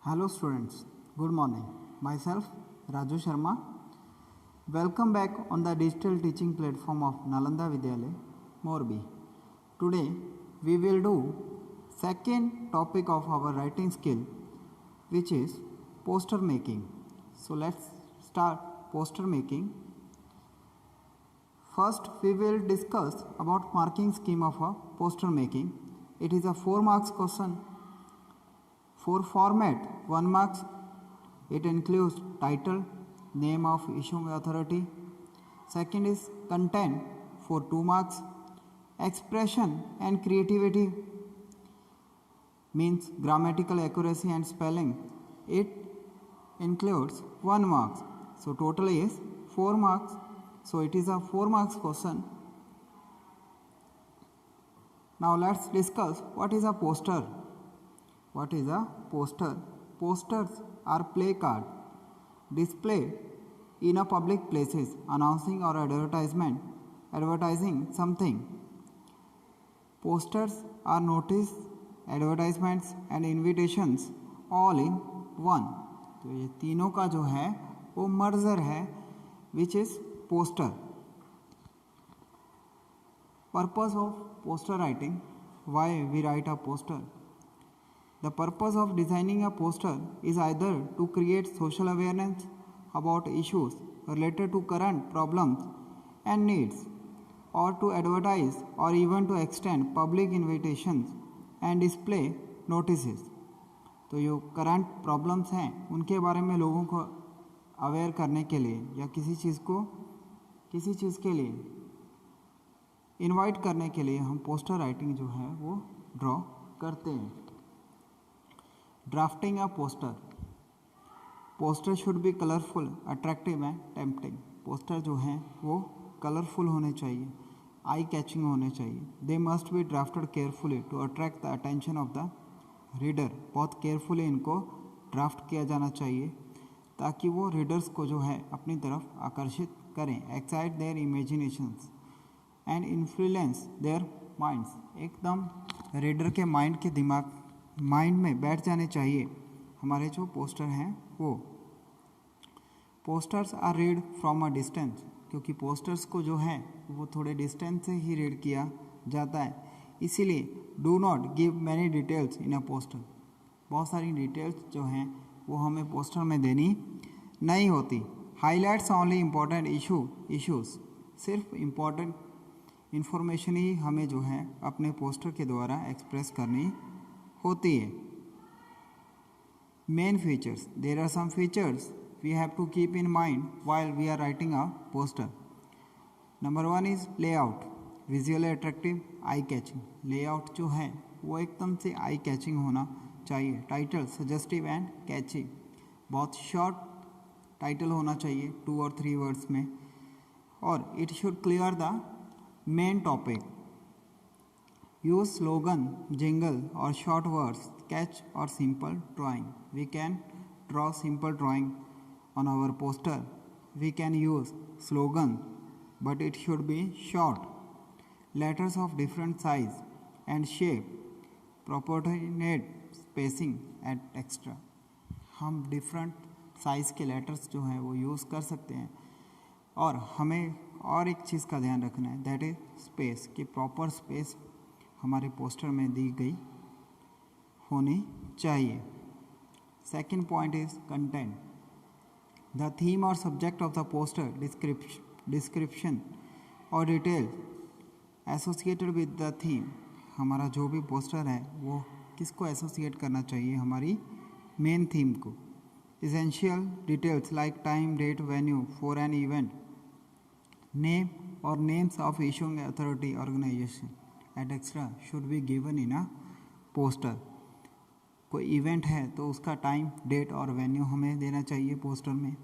Hello students, good morning. Myself Raju Sharma. Welcome back on the digital teaching platform of Nalanda Vidyalaya, Morbi. Today we will do second topic of our writing skill, which is poster making. So let's start poster making. First we will discuss about marking scheme of a poster making. It is a 4 marks question. For format 1 marks, it includes title, name of issuing authority. Second is content for 2 marks. Expression and creativity means grammatical accuracy and spelling. It includes 1 marks. So total is 4 marks. So it is a 4 marks question. Now let's discuss what is a poster. What is a poster? Posters are placard displayed in a public places announcing or advertising something. Posters are notice, advertisements and invitations all in one. तो ये तीनों का जो है वो merger है, which is poster. Purpose of poster writing. Why we write a poster? The purpose of designing a poster is either to create social awareness about issues related to current problems and needs, or to advertise or even to extend public invitations and display notices. तो जो current problems हैं उनके बारे में लोगों को aware करने के लिए या किसी चीज़ के लिए इनवाइट करने के लिए हम पोस्टर राइटिंग जो है वो ड्रॉ करते हैं. Drafting a poster. Poster should be colourful, attractive and tempting. Poster जो हैं वो कलरफुल होने चाहिए, आई कैचिंग होने चाहिए. They must be drafted carefully to attract the attention of the reader. बहुत केयरफुली इनको ड्राफ्ट किया जाना चाहिए ताकि वो रीडर्स को जो है अपनी तरफ आकर्षित करें. Excite their imaginations and influence their minds. एकदम रीडर के माइंड में बैठ जाने चाहिए हमारे जो पोस्टर हैं वो. Posters are read from a distance. क्योंकि पोस्टर्स को जो है वो थोड़े डिस्टेंस से ही रीड किया जाता है, इसीलिए do not give many details in a poster. बहुत सारी डिटेल्स जो हैं वो हमें पोस्टर में देनी नहीं होती. Highlights only important issues. सिर्फ इम्पॉर्टेंट इंफॉर्मेशन ही हमें जो है अपने पोस्टर के द्वारा एक्सप्रेस करनी होती है. Main features. There are some features we have to keep in mind while we are writing a poster. Number 1 is layout. Visually attractive, eye catching. Layout जो है वो एकदम से आई कैचिंग होना चाहिए. Title suggestive and catchy. बहुत short title होना चाहिए, 2 और 3 वर्ड्स में. और it should clear the main topic. Use slogan, jingle or short words, sketch or simple drawing. We can draw simple drawing on our poster. We can use slogan, but it should be short. Letters of different size and shape. Proportionate spacing and extra. हम different size के letters जो हैं वो use कर सकते हैं. और हमें और एक चीज़ का ध्यान रखना है, that is space. कि proper space हमारे पोस्टर में दी गई होनी चाहिए. Second point is content. The theme और subject of the poster description और detail associated with the theme. हमारा जो भी पोस्टर है वो किसको एसोसिएट करना चाहिए, हमारी मेन थीम को. Essential details like time, date, venue for an event. Name और names of issuing authority, organisation etcetera should be given in a poster. कोई इवेंट है तो उसका टाइम, डेट और वेन्यू हमें देना चाहिए पोस्टर में.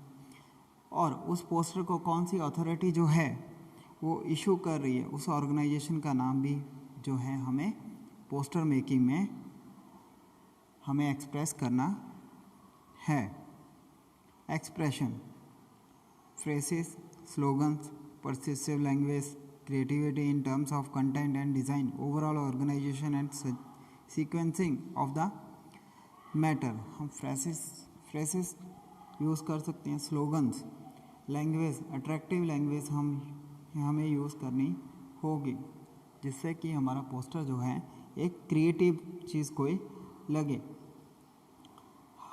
और उस पोस्टर को कौन सी अथॉरिटी जो है वो इशू कर रही है, उस ऑर्गेनाइजेशन का नाम भी जो है हमें पोस्टर मेकिंग में हमें एक्सप्रेस करना है. Expression, phrases, slogans, persuasive language, creativity in terms of content and design, overall organization and sequencing of the matter, हम फ्रेसेस यूज़ कर सकते हैं, स्लोगन्स, लैंग्वेज, अट्रैक्टिव लैंग्वेज हमें यूज़ करनी होगी, जिससे कि हमारा पोस्टर जो है एक क्रिएटिव चीज़ कोई लगे।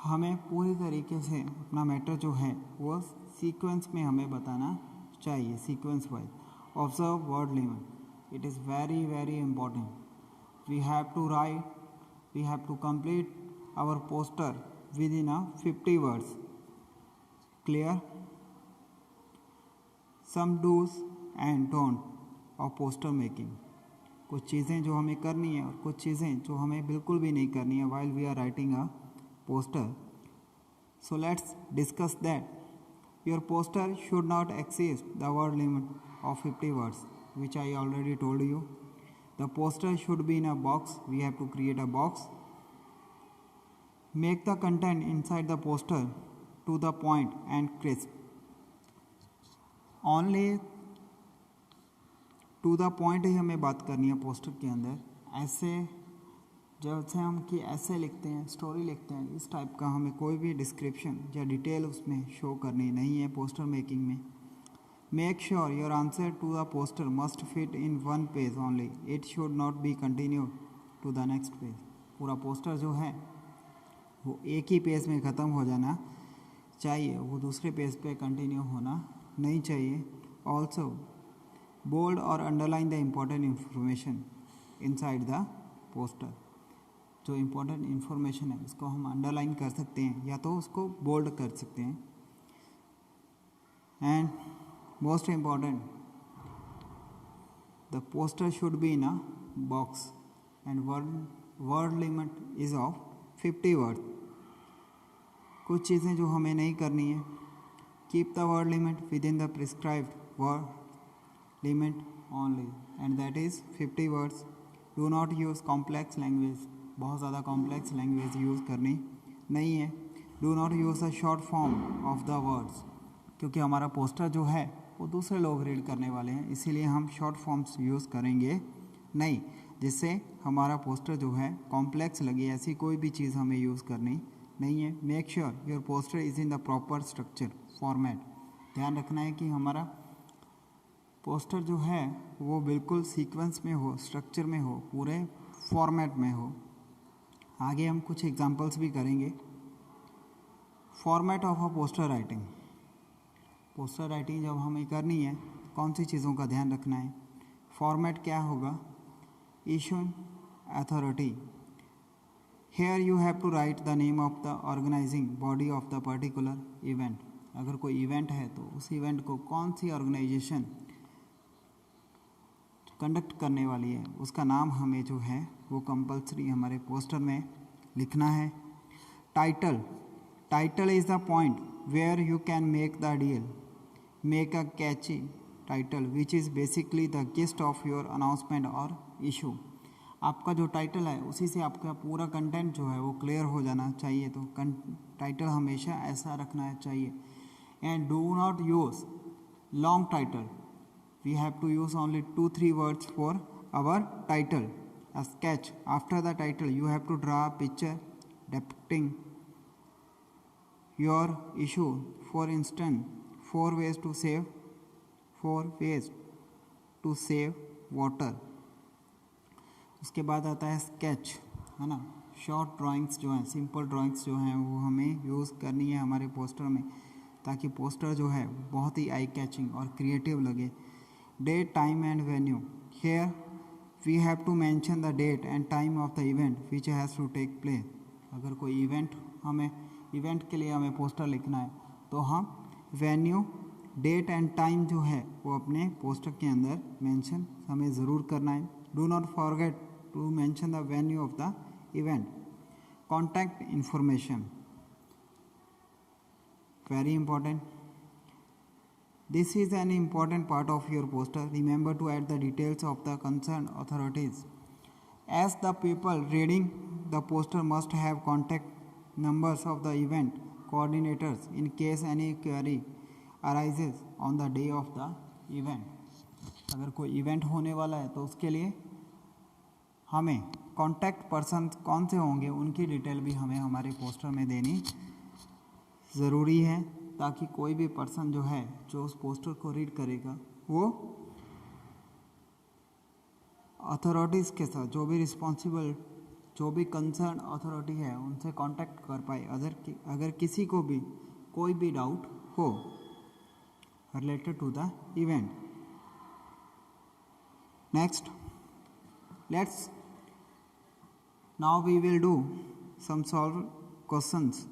हमें पूरी तरीके से अपना मैटर जो है वो सीक्वेंस में हमें बताना चाहिए, sequence wise. Observe word limit, it is very very important. We have to complete our poster within 50 words. Clear? Some dos and don't of poster making, कुछ चीज़ें जो हमें करनी है और कुछ चीज़ें जो हमें बिल्कुल भी नहीं करनी है while we are writing a poster. So let's discuss that. Your poster should not exceed the word limit of 50 words, which I already told you. The poster should be in a box. We have to create a box. Make the content inside the poster to the point and crisp. Only to the point ही हमें बात करनी है poster के अंदर। ऐसे जैसे हम कि ऐसे लिखते हैं, स्टोरी लिखते हैं, इस टाइप का हमें कोई भी डिस्क्रिप्शन या डिटेल उसमें शो करनी नहीं है पोस्टर मेकिंग में। Make sure your answer to the poster must fit in one page only, it should not be continue to the next page. पूरा पोस्टर जो है वो एक ही पेज में ख़त्म हो जाना चाहिए, वो दूसरे पेज पे कंटिन्यू होना नहीं चाहिए। ऑल्सो बोल्ड और underline the important information inside the poster. जो इम्पोर्टेंट इंफॉर्मेशन है उसको हम अंडरलाइन कर सकते हैं या तो उसको बोल्ड कर सकते हैं। And most important, the poster should be in a box and word limit is of 50 word. कुछ चीज़ें जो हमें नहीं करनी है, keep the word limit with in the prescribed word limit only and that is 50 words. Do not use complex language, बहुत ज़्यादा complex language use करनी नहीं है। Do not use a short form of the words, क्योंकि हमारा poster जो है वो दूसरे लोग रीड करने वाले हैं, इसीलिए हम शॉर्ट फॉर्म्स यूज़ करेंगे नहीं, जिससे हमारा पोस्टर जो है कॉम्प्लेक्स लगे। ऐसी कोई भी चीज़ हमें यूज़ करनी नहीं है। Make sure your poster is in the proper structure format, ध्यान रखना है कि हमारा पोस्टर जो है वो बिल्कुल सीक्वेंस में हो, स्ट्रक्चर में हो, पूरे फॉर्मेट में हो। आगे हम कुछ एग्जांपल्स भी करेंगे। Format of a poster writing, poster writing जब हमें करनी है कौन सी चीज़ों का ध्यान रखना है। फॉर्मेट क्या होगा? Issue authority, here you have to write the name of the organising body of the particular event. अगर कोई इवेंट है तो उस इवेंट को कौन सी ऑर्गेनाइजेशन कंडक्ट करने वाली है उसका नाम हमें जो है वो कंपलसरी हमारे पोस्टर में लिखना है। Title, title is the point where you can make the deal, make a catchy title which is basically the gist of your announcement और इशू। आपका जो टाइटल है उसी से आपका पूरा कंटेंट जो है वो क्लियर हो जाना चाहिए, तो टाइटल हमेशा ऐसा रखना चाहिए। And do not use long title, we have to use only 2-3 words for our title. A sketch, after the title you have to draw a picture depicting your issue. For instance, 4 ways to save water। उसके बाद आता है sketch, है ना। Short drawings जो हैं, simple drawings जो हैं वो हमें यूज़ करनी है हमारे पोस्टर में, ताकि पोस्टर जो है बहुत ही आई कैचिंग और क्रिएटिव लगे। Date, time and venue, here we have to mention the date and time of the event which has to take place। अगर कोई इवेंट के लिए हमें पोस्टर लिखना है तो हम वेन्यू, डेट एंड टाइम जो है वो अपने पोस्टर के अंदर मेंशन हमें ज़रूर करना है। Do not forget to mention the venue of the event. Contact information, very important. This is an important part of your poster. Remember to add the details of the concerned authorities, as the people reading the poster must have contact numbers of the event coordinators in case any query arises on the day of the event। अगर कोई event होने वाला है तो उसके लिए हमें contact person कौन से होंगे उनकी डिटेल भी हमें हमारे पोस्टर में देनी ज़रूरी है, ताकि कोई भी पर्सन जो है जो उस पोस्टर को रीड करेगा वो अथॉरिटीज़ के साथ, जो भी रिस्पॉन्सिबल, जो भी कंसर्न अथॉरिटी है उनसे कांटेक्ट कर पाए अगर किसी को भी कोई भी डाउट हो related to the event. Next, let's now we will do some solve questions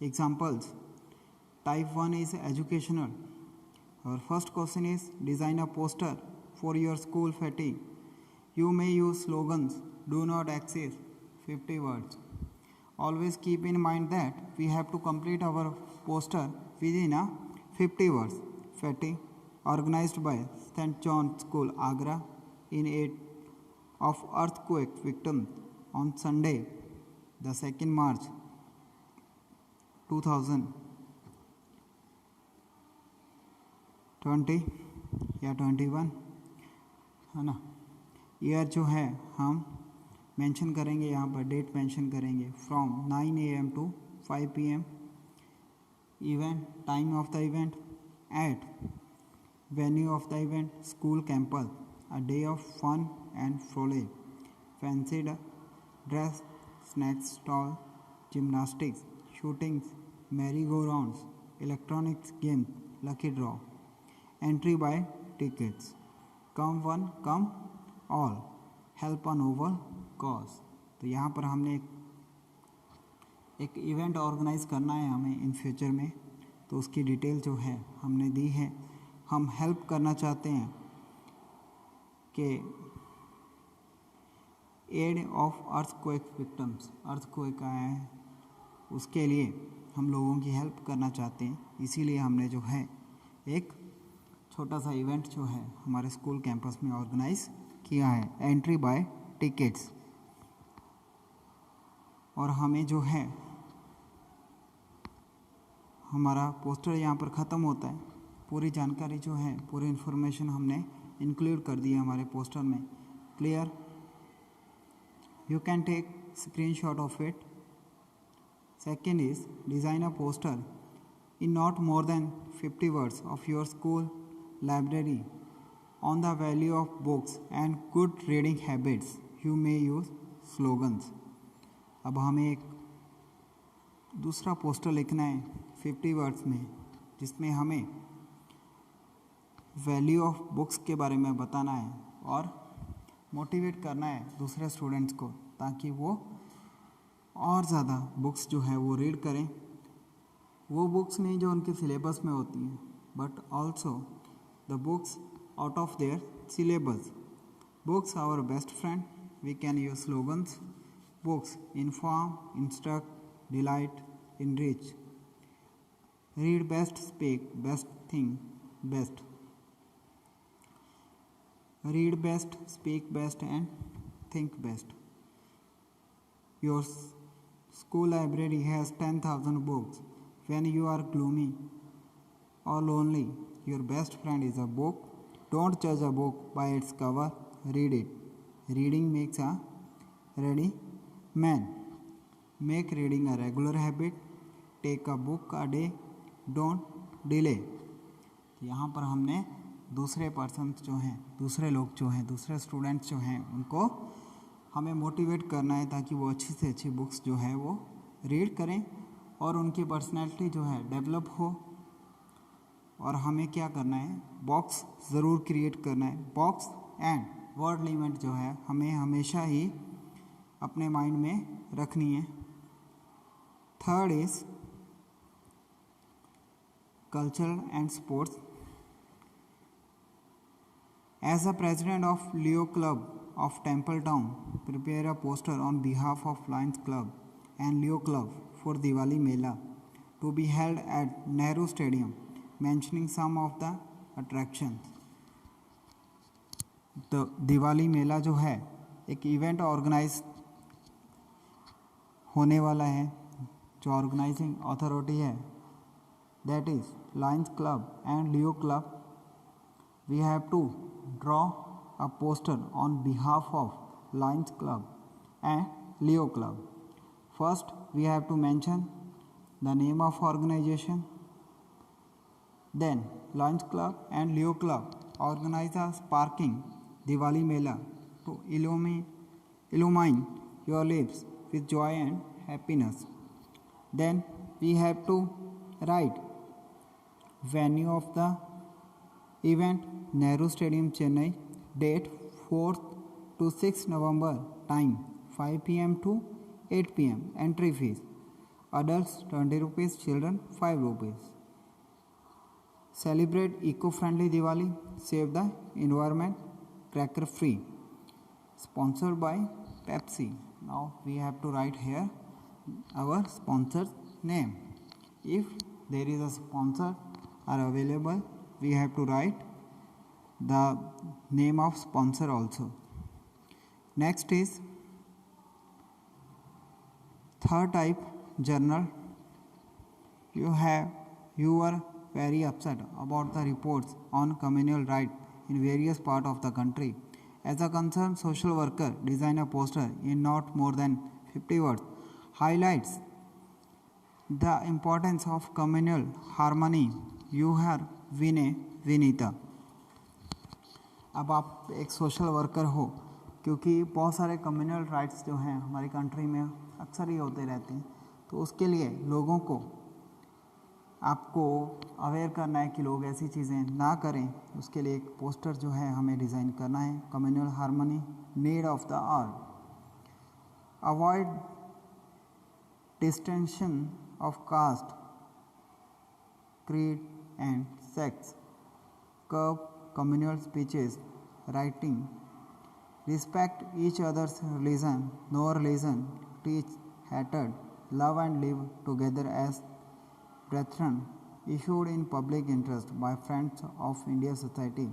examples. Type 1 is educational. Our first question is design a poster for your school fatigue. You may use slogans, do not exceed 50 words. Always keep in mind that we have to complete our poster within 50 words. Fatigue organized by St. John's School, Agra in aid of earthquake victims on Sunday the 2nd March 2020 या 21 है ना। Year जो है हम mention करेंगे, यहाँ पर date mention करेंगे from 9 AM to 5 PM। Event, time of the event, at venue of the event school campus, a day of fun and frolic, fancy dress, snacks stall, gymnastics, shootings, merry-go-rounds, electronics games, lucky draw, entry by tickets, come one come all, help a noble cause। तो यहाँ पर हमने एक event organise करना है हमें in future में, तो उसकी डिटेल जो है हमने दी है। हम हेल्प करना चाहते हैं कि aid of earthquake victims, earthquake आया है उसके लिए हम लोगों की हेल्प करना चाहते हैं, इसीलिए हमने जो है एक छोटा सा इवेंट जो है हमारे स्कूल कैंपस में ऑर्गेनाइज किया है, एंट्री बाय टिकट्स। और हमें जो है हमारा पोस्टर यहाँ पर ख़त्म होता है, पूरी जानकारी जो है, पूरी इन्फॉर्मेशन हमने इंक्लूड कर दी है हमारे पोस्टर में। Clear? You can take screenshot of it. Second is design a poster in not more than 50 words of your school library on the value of books and good reading habits. You may use slogans. अब हमें एक दूसरा poster लिखना है 50 words में, जिसमें हमें value of books के बारे में बताना है और मोटिवेट करना है दूसरे स्टूडेंट्स को, ताकि वो और ज़्यादा बुक्स जो है वो रीड करें। वो बुक्स नहीं जो उनके सिलेबस में होती हैं, but also the books out of their syllabus. Books our best friend, we can use slogans. Books inform, instruct, delight, enrich. Read best, speak best, think best. Read best, speak best and think best. Your school library has 10,000 books. When you are gloomy or lonely, your best friend is a book. Don't judge a book by its cover, read it. Reading makes a ready man. Make reading a regular habit. Take a book a day. Don't delay. यहाँ पर हमने दूसरे person जो हैं, दूसरे लोग जो हैं, दूसरे स्टूडेंट्स जो हैं, उनको हमें मोटिवेट करना है ताकि वो अच्छी से अच्छी बुक्स जो है वो रीड करें और उनकी पर्सनैलिटी जो है डेवलप हो। और हमें क्या करना है, बॉक्स ज़रूर क्रिएट करना है। बॉक्स एंड वर्ड लिमिट जो है हमें हमेशा ही अपने माइंड में रखनी है। Third is cultural and sports. As the president of Leo Club of Temple Town, prepare a poster on behalf of Lions Club and Leo Club for Diwali Mela to be held at Nehru Stadium, mentioning some of the attractions. The Diwali मेला जो है एक event organise होने वाला है, जो organising authority है that is Lions Club and Leo Club. We have to draw a poster on behalf of Lions Club and Leo Club. First, we have to mention the name of organization. Then, Lunch Club and Leo Club organize a sparking Diwali Mela to illumine your lives with joy and happiness. Then, we have to write venue of the event Nehru Stadium, Chennai, date 4th to 6 November, time 5 p.m. to 8 p.m. Entry fees adults 20 rupees, children 5 rupees. Celebrate eco-friendly Diwali, save the environment, cracker free. Sponsored by Pepsi. Now we have to write here our sponsor's name. If there is a sponsor are available, we have to write the name of sponsor also. Next is third type, journal. You were very upset about the reports on communal rights in various parts of the country. As a concerned social worker, design a poster in not more than 50 words. Highlights the importance of communal harmony. You are विनय विनीता. अब आप एक social worker हो, क्योंकि बहुत सारे communal riots जो हैं हमारी कंट्री में अक्सर ही होते रहते हैं, तो उसके लिए लोगों को आपको अवेयर करना है कि लोग ऐसी चीज़ें ना करें. उसके लिए एक पोस्टर जो है हमें डिज़ाइन करना है. Communal harmony, need of the hour, avoid distinction of caste, creed and sex, curb communal speeches, writing, respect each other's religion, no religion, teach hatred, love and live together as brethren, issued in public interest by Friends of India Society,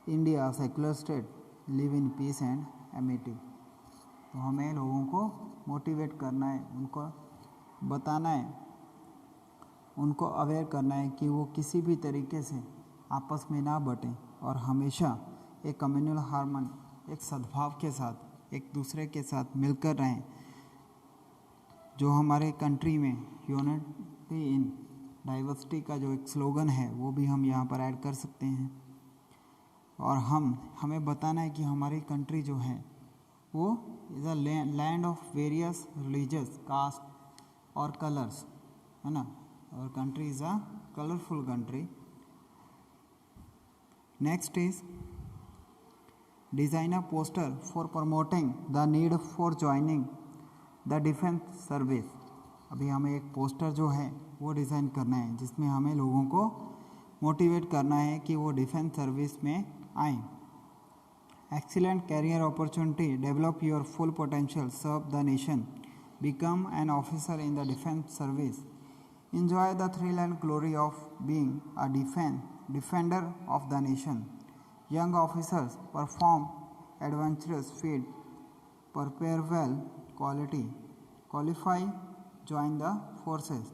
India secular state, live in peace and amity. तो हमें लोगों को motivate करना है, उनको बताना है, उनको अवेयर करना है कि वो किसी भी तरीके से आपस में ना बटें और हमेशा एक कम्युनल हार्मनी, एक सद्भाव के साथ एक दूसरे के साथ मिलकर रहें. जो हमारे कंट्री में यूनिटी इन डाइवर्सिटी का जो एक स्लोगन है वो भी हम यहाँ पर ऐड कर सकते हैं. और हमें बताना है कि हमारी कंट्री जो है वो is a land of various religious caste और कलर्स, है ना. Our country is a colorful country. Next is design a poster for promoting the need for joining the defense service. अभी हमें एक पोस्टर जो है वो डिज़ाइन करना है जिसमें हमें लोगों को मोटिवेट करना है कि वो डिफेंस सर्विस में आएँ. Excellent career opportunity, develop your full potential, serve the nation, become an officer in the defense service. Enjoy the thrill and glory of being a defender of the nation. Young officers perform adventurous feats, prepare well, qualify, join the forces,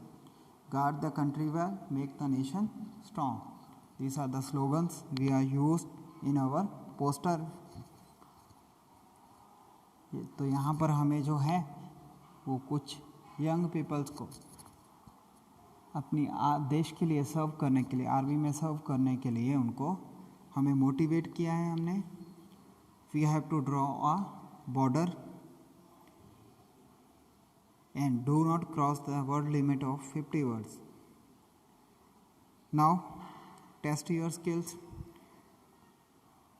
guard the country well, make the nation strong. These are the slogans we are used in our poster. तो यहाँ पर हमें जो है वो कुछ young peoples को अपनी देश के लिए सर्व करने के लिए, आर्मी में सर्व करने के लिए उनको हमें मोटिवेट किया है हमने. We have to draw a border and do not cross the word limit of 50 words. Now test your skills.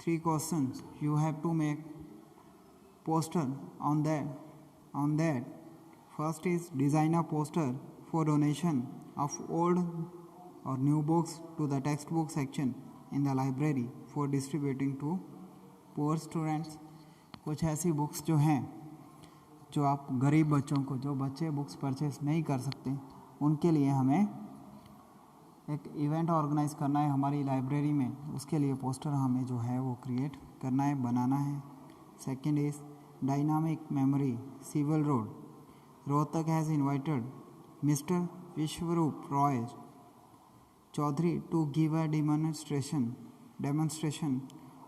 3 questions you have to make poster on that. First is design a poster for donation of old or new books to the textbook section in the library for distributing to poor students. कुछ ऐसी books जो हैं जो आप गरीब बच्चों को, जो बच्चे बुक्स परचेस नहीं कर सकते, उनके लिए हमें एक इवेंट ऑर्गेनाइज करना है हमारी लाइब्रेरी में. उसके लिए पोस्टर हमें जो है वो क्रिएट करना है, बनाना है. Second is dynamic memory, civil road, Rohtak has invited Mr. Vishwaroop Roy Chaudhary to give a demonstration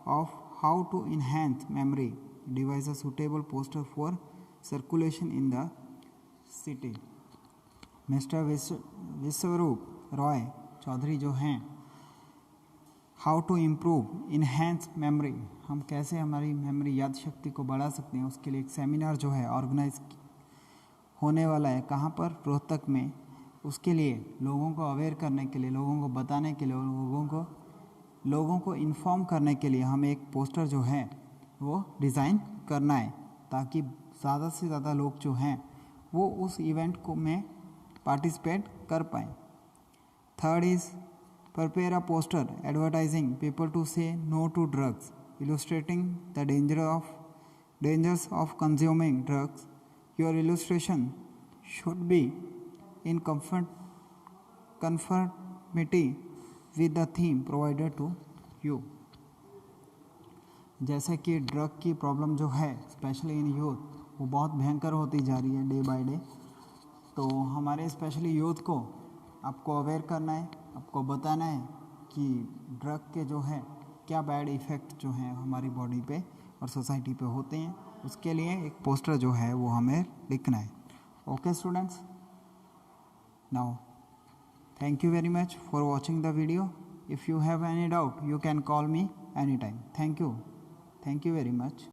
of how to enhance memory. Devise a suitable poster for circulation in the city. Mr. Vishwaroop Roy Chaudhary जो हैं, how to improve enhance memory, हम कैसे हमारी memory याद शक्ति को बढ़ा सकते हैं, उसके लिए एक सेमिनार जो है ऑर्गेनाइज होने वाला है. कहाँ पर? रोहतक में. उसके लिए लोगों को अवेयर करने के लिए, लोगों को बताने के लिए, लोगों को इन्फॉर्म करने के लिए हमें एक पोस्टर जो है वो डिज़ाइन करना है, ताकि ज़्यादा से ज़्यादा लोग जो हैं वो उस इवेंट को में पार्टिसिपेट कर पाएँ. Third is prepare a poster advertising people to say no to drugs, illustrating the dangers of consuming drugs. Your illustration should be in conformity with the theme provided to you. जैसे कि drug की problem जो है specially in youth वो बहुत भयंकर होती जा रही है डे बाय डे. तो हमारे स्पेशली यूथ को आपको अवेयर करना है, आपको बताना है कि ड्रग के जो है क्या बैड इफ़ेक्ट जो हैं हमारी बॉडी पे और सोसाइटी पे होते हैं. उसके लिए एक पोस्टर जो है वो हमें लिखना है. Okay students, now thank you very much for watching the video. If you have any doubt you can call me any time. Thank you very much.